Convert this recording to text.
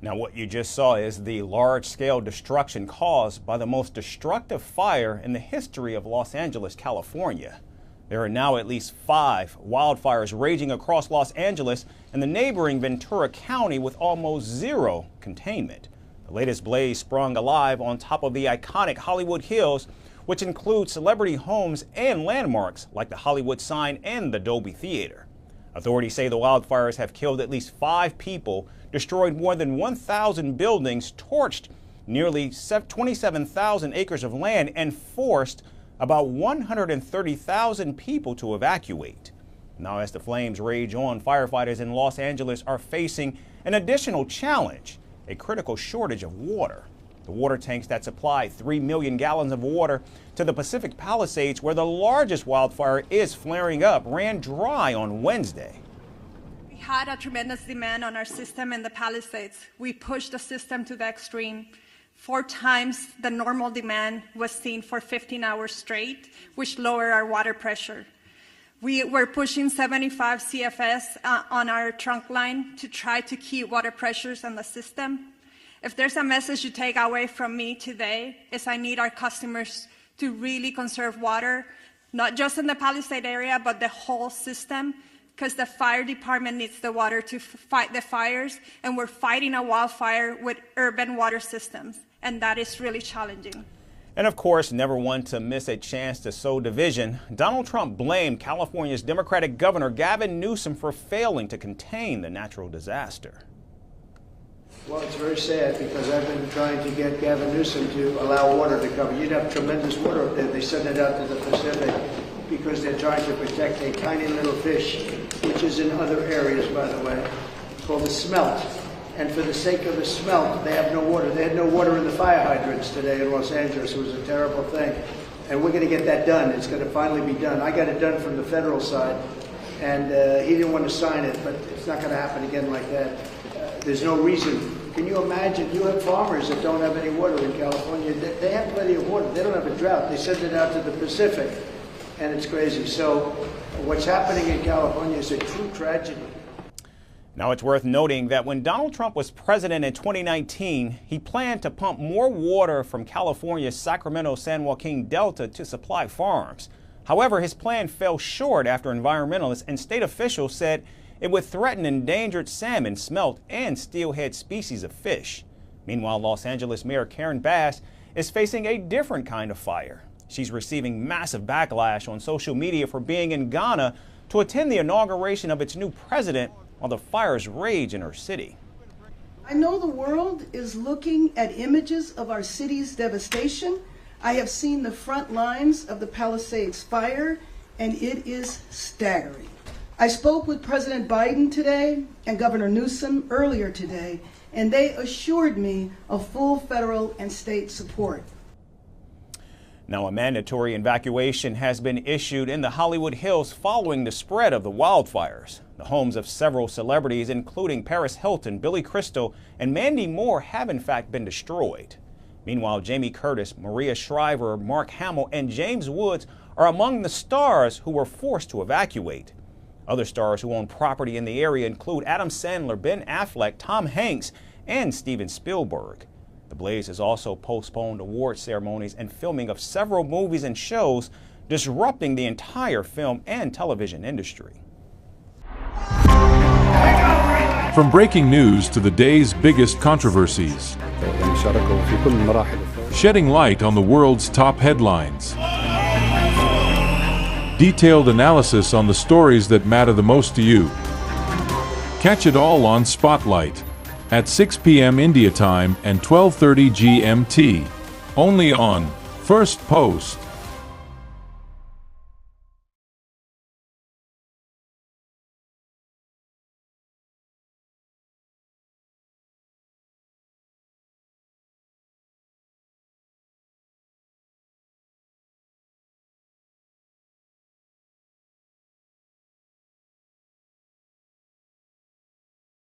Now, what you just saw is the large-scale destruction caused by the most destructive fire in the history of Los Angeles, California. There are now at least 5 wildfires raging across Los Angeles and the neighboring Ventura County with almost zero containment. The latest blaze sprung alive on top of the iconic Hollywood Hills, which includes celebrity homes and landmarks like the Hollywood sign and the Dolby Theatre. Authorities say the wildfires have killed at least 5 people, destroyed more than 1,000 buildings, torched nearly 27,000 acres of land, and forced about 130,000 people to evacuate. Now, as the flames rage on, firefighters in Los Angeles are facing an additional challenge: a critical shortage of water. The water tanks that supply 3 million gallons of water to the Pacific Palisades, where the largest wildfire is flaring up, ran dry on Wednesday. We had a tremendous demand on our system in the Palisades. We pushed the system to the extreme. 4 times the normal demand was seen for 15 hours straight, which lowered our water pressure. We were pushing 75 CFS on our trunk line to try to keep water pressures on the system. If there's a message you take away from me today, is I need our customers to really conserve water, not just in the Palisade area, but the whole system, because the fire department needs the water to fight the fires, and we're fighting a wildfire with urban water systems, and that is really challenging. And of course, never one to miss a chance to sow division. Donald Trump blamed California's Democratic Governor Gavin Newsom for failing to contain the natural disaster. Well, it's very sad because I've been trying to get Gavin Newsom to allow water to come. You'd have tremendous water up there. They send it out to the Pacific because they're trying to protect a tiny little fish, which is in other areas, by the way, called the smelt. And for the sake of the smelt, they have no water. They had no water in the fire hydrants today in Los Angeles. It was a terrible thing. And we're going to get that done. It's going to finally be done. I got it done from the federal side, and he didn't want to sign it, but it's not going to happen again like that. There's no reason. Can you imagine? You have farmers that don't have any water in California. They have plenty of water. They don't have a drought. They send it out to the Pacific, and it's crazy. So what's happening in California is a true tragedy. Now, it's worth noting that when Donald Trump was president in 2019, he planned to pump more water from California's Sacramento-San Joaquin Delta to supply farms. However, his plan fell short after environmentalists and state officials said it would threaten endangered salmon, smelt, and steelhead species of fish. Meanwhile, Los Angeles Mayor Karen Bass is facing a different kind of fire. She's receiving massive backlash on social media for being in Ghana to attend the inauguration of its new president while the fires rage in her city. I know the world is looking at images of our city's devastation. I have seen the front lines of the Palisades fire, and it is staggering. I spoke with President Biden today and Governor Newsom earlier today, and they assured me of full federal and state support. Now, a mandatory evacuation has been issued in the Hollywood Hills following the spread of the wildfires. The homes of several celebrities, including Paris Hilton, Billy Crystal, and Mandy Moore, have in fact been destroyed. Meanwhile, Jamie Curtis, Maria Shriver, Mark Hamill, and James Woods are among the stars who were forced to evacuate. Other stars who own property in the area include Adam Sandler, Ben Affleck, Tom Hanks, and Steven Spielberg. The blaze has also postponed award ceremonies and filming of several movies and shows, disrupting the entire film and television industry. From breaking news to the day's biggest controversies, shedding light on the world's top headlines. Detailed analysis on the stories that matter the most to you. Catch it all on Spotlight at 6 p.m. India time and 12:30 GMT, only on Firstpost.